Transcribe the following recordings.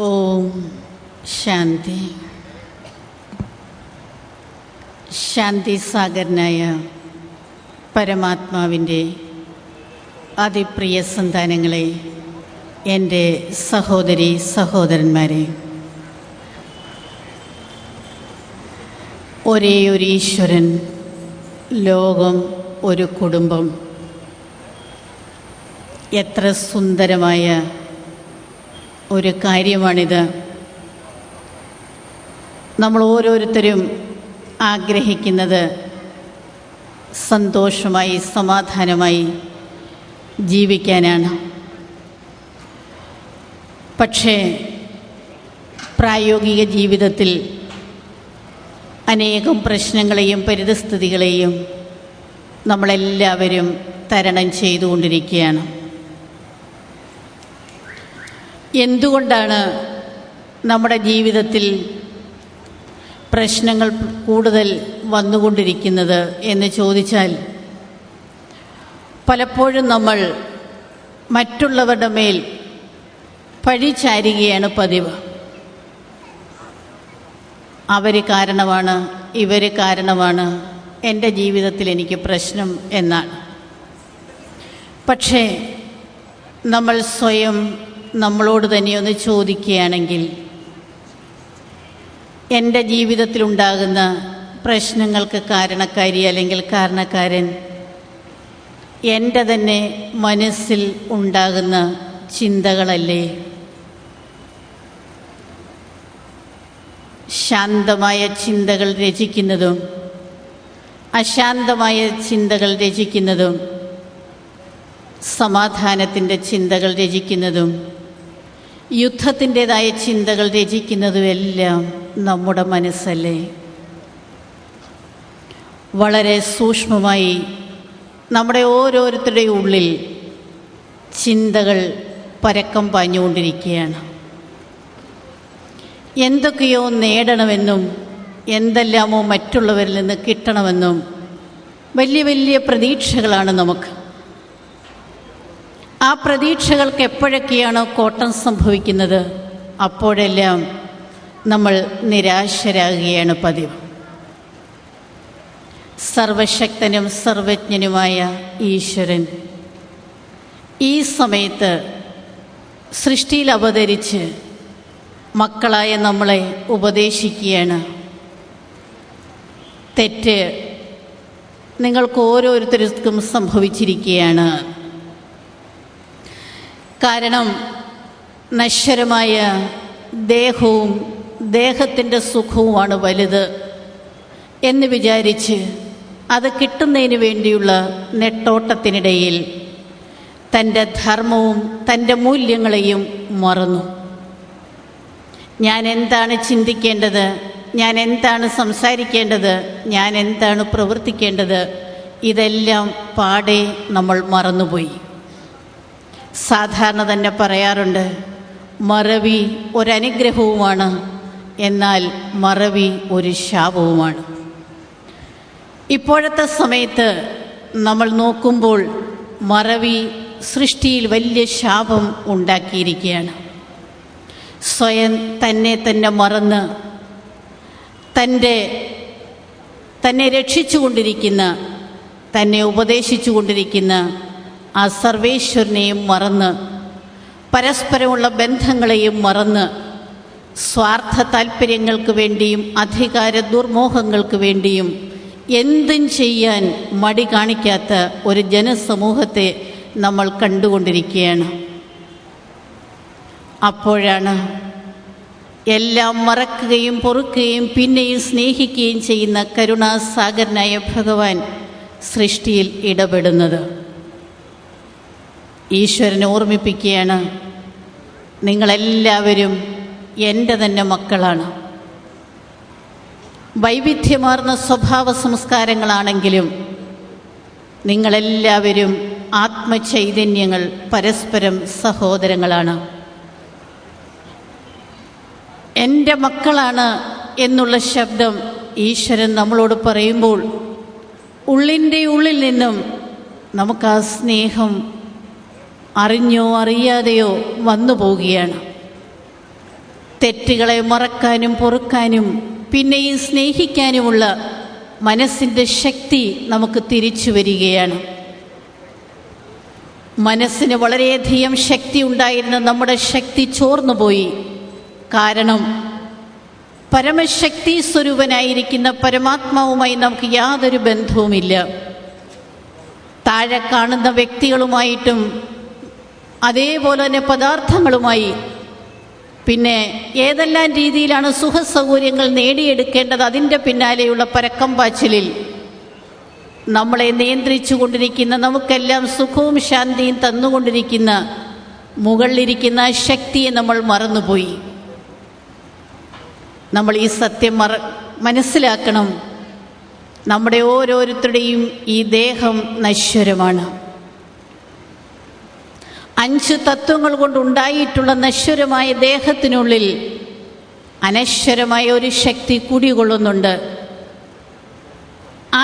ഓം ശാന്തി. ശാന്തി സാഗരനായ പരമാത്മാവിൻ്റെ അതിപ്രിയ സന്താനങ്ങളെ, എൻ്റെ സഹോദരി സഹോദരന്മാരെ, ഒരേ ഒരു ഈശ്വരൻ, ലോകം ഒരു കുടുംബം. എത്ര സുന്ദരമായ ഒരു കാര്യമാണിത്. നമ്മൾ ഓരോരുത്തരും ആഗ്രഹിക്കുന്നത് സന്തോഷമായി സമാധാനമായി ജീവിക്കാനാണ്. പക്ഷേ പ്രായോഗിക ജീവിതത്തിൽ അനേകം പ്രശ്നങ്ങളെയും പരിതസ്ഥിതികളെയും നമ്മളെല്ലാവരും തരണം ചെയ്തുകൊണ്ടിരിക്കുകയാണ്. എന്തുകൊണ്ടാണ് നമ്മുടെ ജീവിതത്തിൽ പ്രശ്നങ്ങൾ കൂടുതൽ വന്നുകൊണ്ടിരിക്കുന്നത് എന്ന് ചോദിച്ചാൽ, പലപ്പോഴും നമ്മൾ മറ്റുള്ളവരുടെ മേൽ പഴി ചാരുകയാണ് പതിവ്. അവർ കാരണമാണ്, ഇവർ കാരണമാണ് എൻ്റെ ജീവിതത്തിൽ എനിക്ക് പ്രശ്നം എന്നാണ്. പക്ഷേ നമ്മൾ സ്വയം നമ്മളോട് തന്നെ ഒന്ന് ചോദിക്കുകയാണെങ്കിൽ, എൻ്റെ ജീവിതത്തിലുണ്ടാകുന്ന പ്രശ്നങ്ങൾക്ക് കാരണക്കാരി അല്ലെങ്കിൽ കാരണക്കാരൻ എൻ്റെ തന്നെ മനസ്സിൽ ഉണ്ടാകുന്ന ചിന്തകളല്ലേ? ശാന്തമായ ചിന്തകൾ രചിക്കുന്നതും അശാന്തമായ ചിന്തകൾ രചിക്കുന്നതും സമാധാനത്തിൻ്റെ ചിന്തകൾ രചിക്കുന്നതും യുദ്ധത്തിൻ്റെതായ ചിന്തകൾ രചിക്കുന്നതുമെല്ലാം നമ്മുടെ മനസ്സല്ലേ? വളരെ സൂക്ഷ്മമായി നമ്മുടെ ഓരോരുത്തരുടെയും ഉള്ളിൽ ചിന്തകൾ പരക്കം പാഞ്ഞുകൊണ്ടിരിക്കുകയാണ്. എന്തൊക്കെയോ നേടണമെന്നും എന്തെല്ലാമോ മറ്റുള്ളവരിൽ നിന്ന് കിട്ടണമെന്നും വലിയ വലിയ പ്രതീക്ഷകളാണ് നമുക്ക്. ആ പ്രതീക്ഷകൾക്ക് എപ്പോഴൊക്കെയാണോ കോട്ടം സംഭവിക്കുന്നത്, അപ്പോഴെല്ലാം നമ്മൾ നിരാശരാകുകയാണ് പതിവ്. സർവശക്തനും സർവജ്ഞനുമായ ഈശ്വരൻ ഈ സമയത്ത് സൃഷ്ടിയിൽ അവതരിച്ച് മക്കളായ നമ്മളെ ഉപദേശിക്കുകയാണ്. തെറ്റ് നിങ്ങൾക്ക് ഓരോരുത്തർക്കും സംഭവിച്ചിരിക്കുകയാണ്. കാരണം നശ്വരമായ ദേഹവും ദേഹത്തിൻ്റെ സുഖവുമാണ് വലുത് എന്ന് വിചാരിച്ച് അത് കിട്ടുന്നതിന് വേണ്ടിയുള്ള നെട്ടോട്ടത്തിനിടയിൽ തൻ്റെ ധർമ്മവും തൻ്റെ മൂല്യങ്ങളെയും മറന്നു. ഞാൻ എന്താണ് ചിന്തിക്കേണ്ടത്, ഞാൻ എന്താണ് സംസാരിക്കേണ്ടത്, ഞാൻ എന്താണ് പ്രവർത്തിക്കേണ്ടത്, ഇതെല്ലാം പാടെ നമ്മൾ മറന്നുപോയി. സാധാരണ തന്നെ പറയാറുണ്ട്, മറവി ഒരനുഗ്രഹവുമാണ്, എന്നാൽ മറവി ഒരു ശാപവുമാണ്. ഇപ്പോഴത്തെ സമയത്ത് നമ്മൾ നോക്കുമ്പോൾ മറവി സൃഷ്ടിയിൽ വലിയ ശാപം ഉണ്ടാക്കിയിരിക്കുകയാണ്. സ്വയം തന്നെ മറന്ന് തന്നെ രക്ഷിച്ചുകൊണ്ടിരിക്കുന്ന, തന്നെ ഉപദേശിച്ചു കൊണ്ടിരിക്കുന്ന ആ സർവേശ്വരനെയും മറന്ന്, പരസ്പരമുള്ള ബന്ധങ്ങളെയും മറന്ന്, സ്വാർത്ഥ താല്പര്യങ്ങൾക്ക് വേണ്ടിയും അധികാര ദുർമോഹങ്ങൾക്ക് വേണ്ടിയും എന്തും ചെയ്യാൻ മടി കാണിക്കാത്ത ഒരു ജനസമൂഹത്തെ നമ്മൾ കണ്ടുകൊണ്ടിരിക്കുകയാണ്. അപ്പോഴാണ് എല്ലാം മറക്കുകയും പൊറുക്കുകയും പിന്നെയും സ്നേഹിക്കുകയും ചെയ്യുന്ന കരുണാസാഗരനായ ഭഗവാൻ സൃഷ്ടിയിൽ ഇടപെടുന്നത്. ഈശ്വരനെ ഓർമ്മിപ്പിക്കുകയാണ്, നിങ്ങളെല്ലാവരും എൻ്റെ തന്നെ മക്കളാണ്. വൈവിധ്യമാർന്ന സ്വഭാവ സംസ്കാരങ്ങളാണെങ്കിലും നിങ്ങളെല്ലാവരും ആത്മചൈതന്യങ്ങൾ, പരസ്പരം സഹോദരങ്ങളാണ്. എൻ്റെ മക്കളാണ് എന്നുള്ള ശബ്ദം ഈശ്വരൻ നമ്മളോട് പറയുമ്പോൾ ഉള്ളിൻ്റെ ഉള്ളിൽ നിന്നും നമുക്ക് ആ സ്നേഹം അറിഞ്ഞോ അറിയാതെയോ വന്നു പോവുകയാണ്. തെറ്റുകളെ മറക്കാനും പൊറുക്കാനും പിന്നെയും സ്നേഹിക്കാനുമുള്ള മനസ്സിൻ്റെ ശക്തി നമുക്ക് തിരിച്ചു വരികയാണ്. മനസ്സിന് വളരെയധികം ശക്തി ഉണ്ടായിരുന്ന നമ്മുടെ ശക്തി ചോർന്നുപോയി. കാരണം പരമശക്തി സ്വരൂപനായിരിക്കുന്ന പരമാത്മാവുമായി നമുക്ക് യാതൊരു ബന്ധവുമില്ല. താഴെ കാണുന്ന വ്യക്തികളുമായിട്ടും അതേപോലെ തന്നെ പദാർത്ഥങ്ങളുമായി പിന്നെ ഏതെല്ലാം രീതിയിലാണ് സുഖസൗകര്യങ്ങൾ നേടിയെടുക്കേണ്ടത് അതിൻ്റെ പിന്നാലെയുള്ള പരക്കം പാച്ചിലിൽ നമ്മളെ നിയന്ത്രിച്ചു കൊണ്ടിരിക്കുന്ന, നമുക്കെല്ലാം സുഖവും ശാന്തിയും തന്നുകൊണ്ടിരിക്കുന്ന മുകളിലിരിക്കുന്ന ശക്തിയെ നമ്മൾ മറന്നുപോയി. നമ്മൾ ഈ സത്യം മനസ്സിലാക്കണം. നമ്മുടെ ഓരോരുത്തരുടെയും ഈ ദേഹം നശ്വരമാണ്. 5 തത്വങ്ങൾ കൊണ്ടുണ്ടായിട്ടുള്ള നശ്വരമായ ദേഹത്തിനുള്ളിൽ അനശ്വരമായ ഒരു ശക്തി കുടികൊള്ളുന്നുണ്ട്.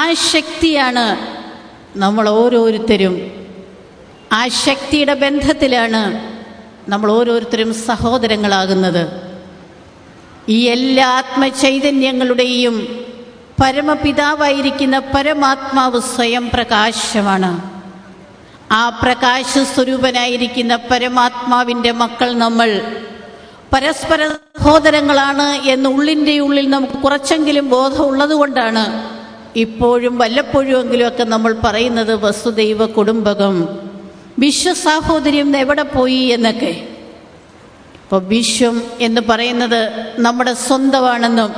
ആ ശക്തിയാണ് നമ്മൾ ഓരോരുത്തരും. ആ ശക്തിയുടെ ബന്ധത്തിലാണ് നമ്മൾ ഓരോരുത്തരും സഹോദരങ്ങളാകുന്നത്. ഈ എല്ലാ ആത്മചൈതന്യങ്ങളുടെയും പരമപിതാവായിരിക്കുന്ന പരമാത്മാവ് സ്വയം പ്രകാശമാണ്. ആ പ്രകാശ സ്വരൂപനായിരിക്കുന്ന പരമാത്മാവിൻ്റെ മക്കൾ നമ്മൾ പരസ്പര സഹോദരങ്ങളാണ് എന്ന് ഉള്ളിൻ്റെ ഉള്ളിൽ നമുക്ക് കുറച്ചെങ്കിലും ബോധമുള്ളത് കൊണ്ടാണ് ഇപ്പോഴും വല്ലപ്പോഴുമെങ്കിലുമൊക്കെ നമ്മൾ പറയുന്നത് വസുദൈവ കുടുംബകം, വിശ്വസാഹോദര്യം എവിടെ പോയി എന്നൊക്കെ. അപ്പോൾ വിശ്വം എന്ന് പറയുന്നത് നമ്മുടെ സ്വന്തമാണെന്നും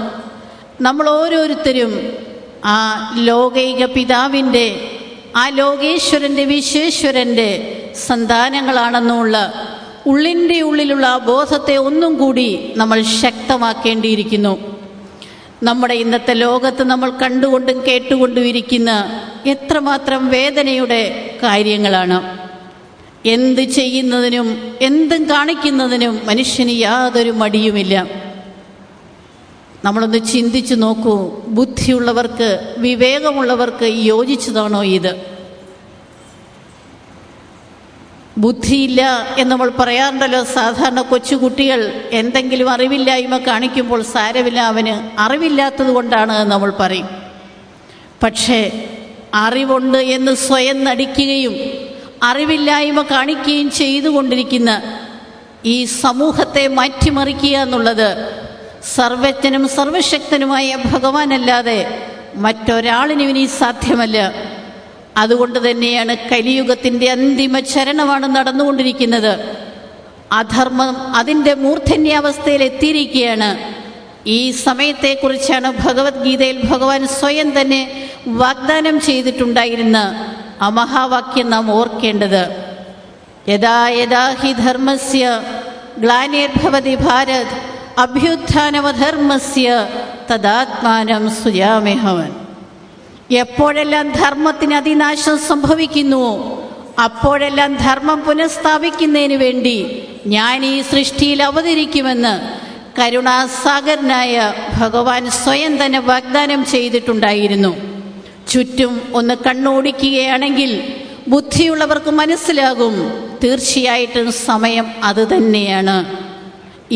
നമ്മൾ ഓരോരുത്തരും ആ ലോകൈക പിതാവിൻ്റെ, ആ ലോകേശ്വരൻ്റെ, വിശ്വേശ്വരൻ്റെ സന്താനങ്ങളാണെന്നുള്ള ഉള്ളിൻ്റെ ഉള്ളിലുള്ള ആ ബോധത്തെ ഒന്നും കൂടി നമ്മൾ ശക്തമാക്കേണ്ടിയിരിക്കുന്നു. നമ്മുടെ ഇന്നത്തെ ലോകത്ത് നമ്മൾ കണ്ടുകൊണ്ടും കേട്ടുകൊണ്ടും ഇരിക്കുന്ന എത്രമാത്രം വേദനയുടെ കാര്യങ്ങളാണ്. എന്ത് ചെയ്യുന്നതിനും എന്തും കാണിക്കുന്നതിനും മനുഷ്യന് യാതൊരു മടിയുമില്ല. നമ്മളൊന്ന് ചിന്തിച്ചു നോക്കൂ, ബുദ്ധിയുള്ളവർക്ക്, വിവേകമുള്ളവർക്ക് യോജിച്ചതാണോ ഇത്? ബുദ്ധിയില്ല എന്ന് നമ്മൾ പറയാറുണ്ടല്ലോ. സാധാരണ കൊച്ചുകുട്ടികൾ എന്തെങ്കിലും അറിവില്ലായ്മ കാണിക്കുമ്പോൾ സാരമില്ല, അവന് അറിവില്ലാത്തത് കൊണ്ടാണ് നമ്മൾ പറയും. പക്ഷേ അറിവുണ്ട് എന്ന് സ്വയം നടിക്കുകയും അറിവില്ലായ്മ കാണിക്കുകയും ചെയ്തുകൊണ്ടിരിക്കുന്ന ഈ സമൂഹത്തെ മാറ്റിമറിക്കുക എന്നുള്ളത് സർവജ്ഞനും സർവശക്തനുമായ ഭഗവാനല്ലാതെ മറ്റൊരാളിനും ഇനി സാധ്യമല്ല. അതുകൊണ്ട് തന്നെയാണ് കലിയുഗത്തിൻ്റെ അന്തിമ ചരണമാണ് നടന്നുകൊണ്ടിരിക്കുന്നത്. അധർമ്മം അതിൻ്റെ മൂർധന്യാവസ്ഥയിൽ എത്തിയിരിക്കുകയാണ്. ഈ സമയത്തെക്കുറിച്ചാണ് ഭഗവത്ഗീതയിൽ ഭഗവാൻ സ്വയം തന്നെ വാഗ്ദാനം ചെയ്തിട്ടുണ്ടായിരുന്ന ആ മഹാവാക്യം നാം ഓർക്കേണ്ടത്. യഥാ യഥാ ഹി ധർമ്മസ്യ ഗ്ലാനിർഭവതി ഭാരത് അഭ്യുത്ഥാനമധർമ്മസ്യ തദാത്മാനം സുജാമ്യഹം. എപ്പോഴെല്ലാം ധർമ്മത്തിന് അതിനാശം സംഭവിക്കുന്നുവോ അപ്പോഴെല്ലാം ധർമ്മം പുനഃസ്ഥാപിക്കുന്നതിന് വേണ്ടി ഞാൻ ഈ സൃഷ്ടിയിൽ അവതരിക്കുമെന്ന് കരുണാസാഗരനായ ഭഗവാൻ സ്വയം തന്നെ വാഗ്ദാനം ചെയ്തിട്ടുണ്ടായിരുന്നു. ചുറ്റും ഒന്ന് കണ്ണോടിക്കുകയാണെങ്കിൽ ബുദ്ധിയുള്ളവർക്ക് മനസ്സിലാകും, തീർച്ചയായിട്ടും സമയം അതുതന്നെയാണ്.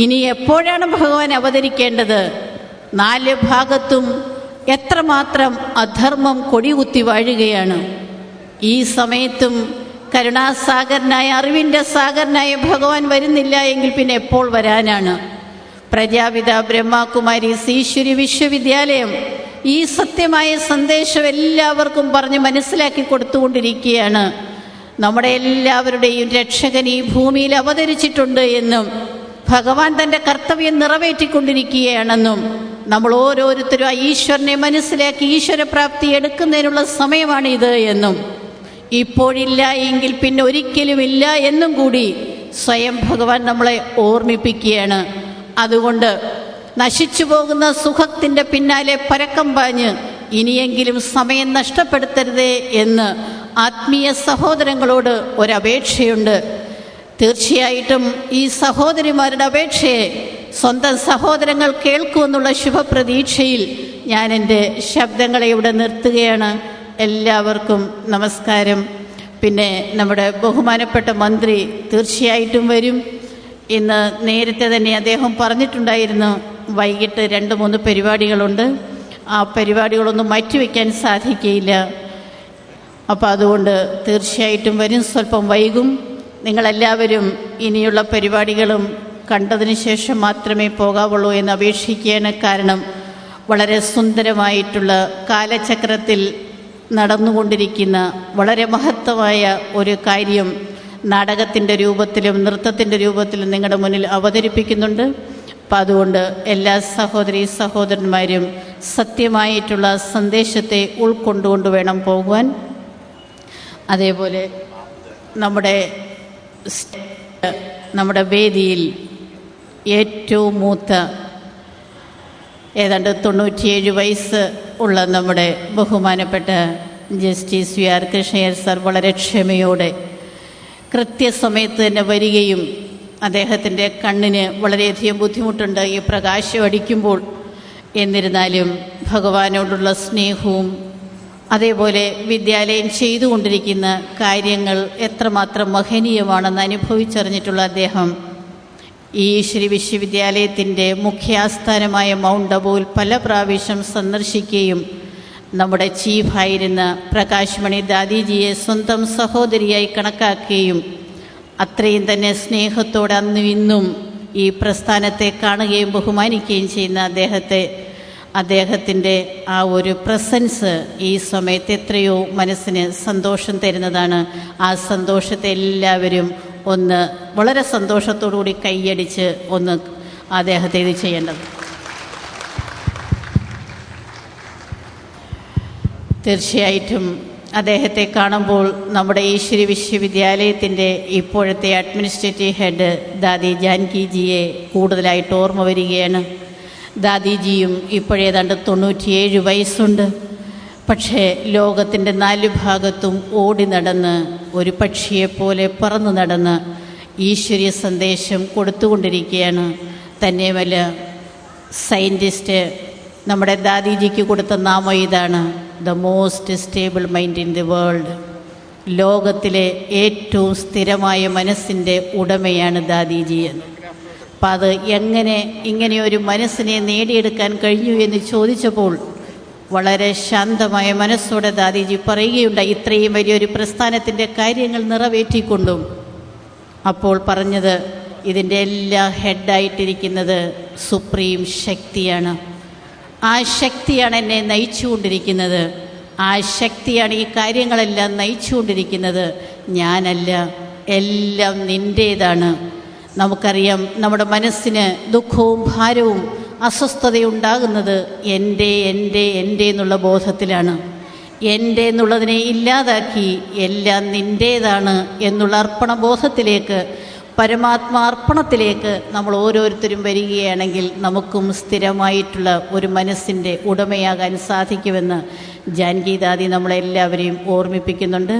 ഇനി എപ്പോഴാണ് ഭഗവാൻ അവതരിക്കേണ്ടത്? 4 ഭാഗത്തും എത്രമാത്രം അധർമ്മം കൊടികുത്തി വാഴുകയാണ്. ഈ സമയത്തും കരുണാസാഗരനായ, അറിവിൻ്റെ സാഗരനായ ഭഗവാൻ വരുന്നില്ല എങ്കിൽ പിന്നെ എപ്പോൾ വരാനാണ്? പ്രജാപിത ബ്രഹ്മകുമാരി ഈശ്വരി വിശ്വവിദ്യാലയം ഈ സത്യമായ സന്ദേശം എല്ലാവർക്കും പറഞ്ഞ് മനസ്സിലാക്കി കൊടുത്തുകൊണ്ടിരിക്കുകയാണ്. നമ്മുടെ എല്ലാവരുടെയും രക്ഷകൻ ഈ ഭൂമിയിൽ അവതരിച്ചിട്ടുണ്ട് എന്നും ഭഗവാൻ തൻ്റെ കർത്തവ്യം നിറവേറ്റിക്കൊണ്ടിരിക്കുകയാണെന്നും നമ്മൾ ഓരോരുത്തരും ആ ഈശ്വരനെ മനസ്സിലാക്കി ഈശ്വരപ്രാപ്തി എടുക്കുന്നതിനുള്ള സമയമാണിത് എന്നും ഇപ്പോഴില്ല എങ്കിൽ പിന്നെ ഒരിക്കലുമില്ല എന്നും കൂടി സ്വയം ഭഗവാൻ നമ്മളെ ഓർമ്മിപ്പിക്കുകയാണ്. അതുകൊണ്ട് നശിച്ചു പോകുന്ന സുഖത്തിൻ്റെ പിന്നാലെ പരക്കം പാഞ്ഞ് ഇനിയെങ്കിലും സമയം നഷ്ടപ്പെടുത്തരുതേ എന്ന് ആത്മീയ സഹോദരങ്ങളോട് ഒരപേക്ഷയുണ്ട്. തീർച്ചയായിട്ടും ഈ സഹോദരിമാരുടെ അപേക്ഷയെ സ്വന്തം സഹോദരങ്ങൾ കേൾക്കുമെന്നുള്ള ശുഭപ്രതീക്ഷയിൽ ഞാൻ എൻ്റെ ശബ്ദങ്ങളെ ഇവിടെ നിർത്തുകയാണ്. എല്ലാവർക്കും നമസ്കാരം. പിന്നെ നമ്മുടെ ബഹുമാനപ്പെട്ട മന്ത്രി തീർച്ചയായിട്ടും വരും. ഇന്ന് നേരത്തെ തന്നെ അദ്ദേഹം പറഞ്ഞിട്ടുണ്ടായിരുന്നു, വൈകിട്ട് 2-3 പരിപാടികളുണ്ട്, ആ പരിപാടികളൊന്നും മാറ്റിവെക്കാൻ സാധിക്കുകയില്ല. അപ്പോൾ അതുകൊണ്ട് തീർച്ചയായിട്ടും വരും, സ്വല്പം വൈകും. നിങ്ങളെല്ലാവരും ഇനിയുള്ള പരിപാടികളും കണ്ടതിന് ശേഷം മാത്രമേ പോകാവുള്ളൂ എന്ന് അപേക്ഷിക്കുകയാണ്. കാരണം വളരെ സുന്ദരമായിട്ടുള്ള കാലചക്രത്തിൽ നടന്നുകൊണ്ടിരിക്കുന്ന വളരെ മഹത്തമായ ഒരു കാര്യം നാടകത്തിൻ്റെ രൂപത്തിലും നൃത്തത്തിൻ്റെ രൂപത്തിലും നിങ്ങളുടെ മുന്നിൽ അവതരിപ്പിക്കുന്നുണ്ട്. അപ്പം അതുകൊണ്ട് എല്ലാ സഹോദരീ സഹോദരന്മാരും സത്യമായിട്ടുള്ള സന്ദേശത്തെ ഉൾക്കൊണ്ടുകൊണ്ട് വേണം പോകുവാൻ. അതേപോലെ നമ്മുടെ വേദിയിൽ ഏറ്റവും മൂത്ത ഏതാണ്ട് 97 വയസ്സ് ഉള്ള നമ്മുടെ ബഹുമാനപ്പെട്ട ജസ്റ്റിസ് വി.ആർ. കൃഷ്ണയ്യർ സാർ വളരെ ക്ഷമയോടെ കൃത്യസമയത്ത് തന്നെ വരികയും, അദ്ദേഹത്തിൻ്റെ കണ്ണിന് വളരെയധികം ബുദ്ധിമുട്ടുണ്ട് ഈ പ്രകാശം അടിക്കുമ്പോൾ. എന്നിരുന്നാലും ഭഗവാനോടുള്ള സ്നേഹവും അതേപോലെ വിദ്യാലയം ചെയ്തുകൊണ്ടിരിക്കുന്ന കാര്യങ്ങൾ എത്രമാത്രം മഹനീയമാണെന്ന് അനുഭവിച്ചറിഞ്ഞിട്ടുള്ള അദ്ദേഹം ഈ ശ്രീ വിശ്വവിദ്യാലയത്തിൻ്റെ മുഖ്യാസ്ഥാനമായ മൗണ്ട് അബുവിൽ പല പ്രാവശ്യം സന്ദർശിക്കുകയും നമ്മുടെ ചീഫായിരുന്ന പ്രകാശ് മണി ദാദിജിയെ സ്വന്തം സഹോദരിയായി കണക്കാക്കുകയും അത്രയും തന്നെ സ്നേഹത്തോടെ അന്നും ഇന്നും ഈ പ്രസ്ഥാനത്തെ കാണുകയും ബഹുമാനിക്കുകയും ചെയ്യുന്ന അദ്ദേഹത്തിൻ്റെ ആ ഒരു പ്രസൻസ് ഈ സമയത്ത് എത്രയോ മനസ്സിന് സന്തോഷം തരുന്നതാണ്. ആ സന്തോഷത്തെ എല്ലാവരും ഒന്ന് വളരെ സന്തോഷത്തോടുകൂടി കൈയടിച്ച് ഒന്ന് അദ്ദേഹത്തെ ഇത് ചെയ്യേണ്ടത്. തീർച്ചയായിട്ടും അദ്ദേഹത്തെ കാണുമ്പോൾ നമ്മുടെ ഈ ശ്രീ വിശ്വവിദ്യാലയത്തിൻ്റെ ഇപ്പോഴത്തെ അഡ്മിനിസ്ട്രേറ്റീവ് ഹെഡ് ദാദി ജാൻകിജിയെ കൂടുതലായിട്ട് ഓർമ്മ വരികയാണ്. ദാദിജിയും ഇപ്പോഴേതാണ്ട് 97 വയസ്സുണ്ട്. പക്ഷേ ലോകത്തിൻ്റെ 4 ഭാഗത്തും ഓടി നടന്ന് ഒരു പക്ഷിയെപ്പോലെ പറന്നു നടന്ന് ഈശ്വരീയ സന്ദേശം കൊടുത്തുകൊണ്ടിരിക്കുകയാണ്. തന്നെയുമല്ല, സയൻറ്റിസ്റ്റ് നമ്മുടെ ദാദിജിക്ക് കൊടുത്ത നാമം ഇതാണ്, the most stable mind in the world. ലോകത്തിലെ ഏറ്റവും സ്ഥിരമായ മനസ്സിൻ്റെ ഉടമയാണ് ദാദിജി എന്ന്. അപ്പം അത് ഇങ്ങനെയൊരു മനസ്സിനെ നേടിയെടുക്കാൻ കഴിഞ്ഞു എന്ന് ചോദിച്ചപ്പോൾ വളരെ ശാന്തമായ മനസ്സോടെ ദാദിജി പറയുകയുണ്ടായി, ഇത്രയും വലിയൊരു പ്രസ്ഥാനത്തിൻ്റെ കാര്യങ്ങൾ നിറവേറ്റിക്കൊണ്ടും. അപ്പോൾ പറഞ്ഞത്, ഇതിൻ്റെ എല്ലാം ഹെഡായിട്ടിരിക്കുന്നത് സുപ്രീം ശക്തിയാണ്. ആ ശക്തിയാണ് എന്നെ നയിച്ചുകൊണ്ടിരിക്കുന്നത്. ആ ശക്തിയാണ് ഈ കാര്യങ്ങളെല്ലാം നയിച്ചുകൊണ്ടിരിക്കുന്നത്. ഞാനല്ല, എല്ലാം നിൻ്റേതാണ്. നമുക്കറിയാം, നമ്മുടെ മനസ്സിന് ദുഃഖവും ഭാരവും അസ്വസ്ഥതയുണ്ടാകുന്നത് എൻ്റെ എന്നുള്ള ബോധത്തിലാണ്. എൻ്റെ എന്നുള്ളതിനെ ഇല്ലാതാക്കി എല്ലാം നിൻ്റേതാണ് എന്നുള്ള അർപ്പണബോധത്തിലേക്ക്, പരമാത്മാർപ്പണത്തിലേക്ക് നമ്മൾ ഓരോരുത്തരും വരികയാണെങ്കിൽ നമുക്കും സ്ഥിരമായിട്ടുള്ള ഒരു മനസ്സിൻ്റെ ഉടമയാകാൻ സാധിക്കുമെന്ന് ജാൻകി ദാദി നമ്മളെല്ലാവരെയും ഓർമ്മിപ്പിക്കുന്നുണ്ട്.